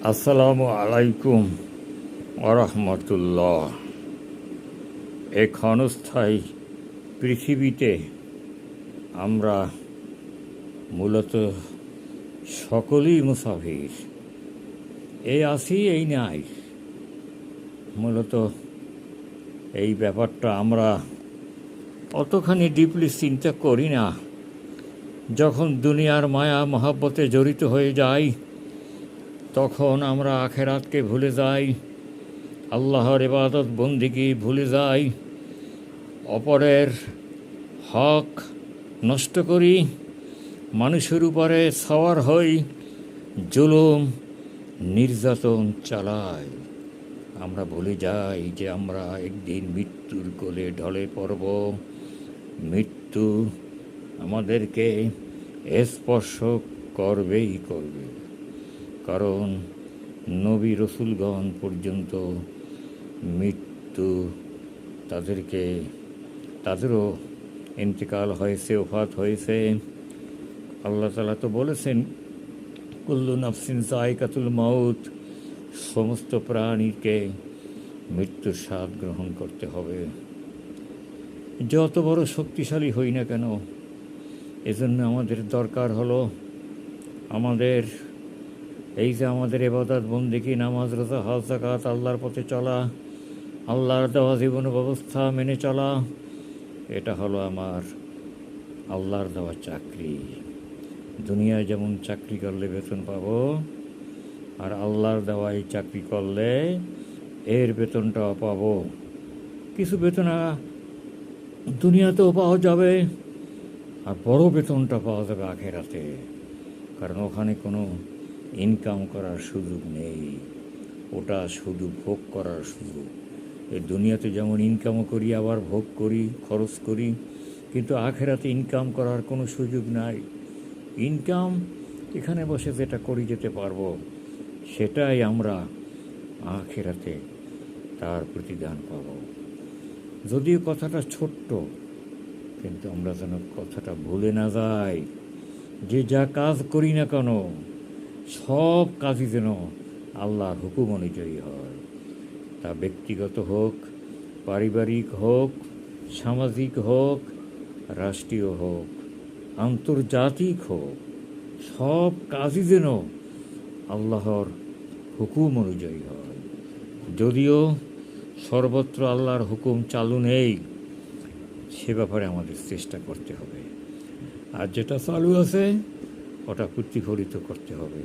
আসসালামু আলাইকুম আরহামতুল্লাহ। এই ক্ষণস্থায়ী পৃথিবীতে আমরা মূলত সকলেই মুসাফির। এই আসি এই নাই, মূলত এই ব্যাপারটা আমরা অতখানি ডিপলি চিন্তা করি না। যখন দুনিয়ার মায়া মহাব্বতে জড়িত হয়ে যাই, তখন আমরা আখেরাতকে ভুলে যাই, আল্লাহর ইবাদত বন্দিগি ভুলে যাই, অপরের হক নষ্ট করি, মানুষের উপরে সওয়ার হই, জুলুম নির্যাতন চালাই। আমরা ভুলে যাই যে আমরা একদিন মৃত্যুর কোলে ঢলে পড়ব। মৃত্যু আমাদেরকে স্পর্শ করবেই করবে, কারণ নবী রসুলগণ পর্যন্ত মৃত্যু তাদেরও ইন্তেকাল হয়েছে, ওফাত হয়েছে। আল্লাহ তাআলা তো বলেছেন, কুল্লু নাফসিন যায়কাতুল মাউত, সমস্ত প্রাণীকে মৃত্যুর স্বাদ গ্রহণ করতে হবে। যত বড় শক্তিশালী হই না কেন, এজন্য আমাদের দরকার হলো আমাদের ইবাদত বন্দেগী, নামাজ, রোজা, হজ, যাকাত, আল্লাহর পথে চলা, আল্লাহর দেওয়া জীবন ব্যবস্থা মেনে চলা। এটা হলো আমার আল্লাহর দেওয়া চাকরি। দুনিয়ায় যেমন চাকরি করলে বেতন পাবো, আর আল্লাহর দেওয়া এই চাকরি করলে এর বেতনটাও পাবো। কিছু বেতন দুনিয়াতেও পাওয়া যাবে, আর বড় বেতনটা পাওয়া যাবে আখেরাতে, কারণ ওখানে কোনো ইনকাম করার সুযোগ নেই, ওটা শুধু ভোগ করার সুযোগ। এই দুনিয়াতে যেমন ইনকামও করি, আবার ভোগ করি, খরচ করি, কিন্তু আখেরাতে ইনকাম করার কোনো সুযোগ নাই। ইনকাম এখানে বসে যেটা করি যেতে পারবো, সেটাই আমরা আখেরাতে তার প্রতিদান পাব। যদিও কথাটা ছোট্ট, কিন্তু আমরা যেন কথাটা ভুলে না যাই যে যা কাজ করি না কেন, সব কাজই যেন আল্লাহর হুকুম অনুযায়ী হয়। তা ব্যক্তিগত হোক, পারিবারিক হোক, সামাজিক হোক, রাষ্ট্রীয় হোক, আন্তর্জাতিক হোক, সব কাজই যেন আল্লাহর হুকুম অনুযায়ী হয়। যদিও সর্বত্র আল্লাহর হুকুম চালু নেই, সে ব্যাপারে আমাদের চেষ্টা করতে হবে, আর যেটা চালু আছে ওটা প্রতিফলিত করতে হবে।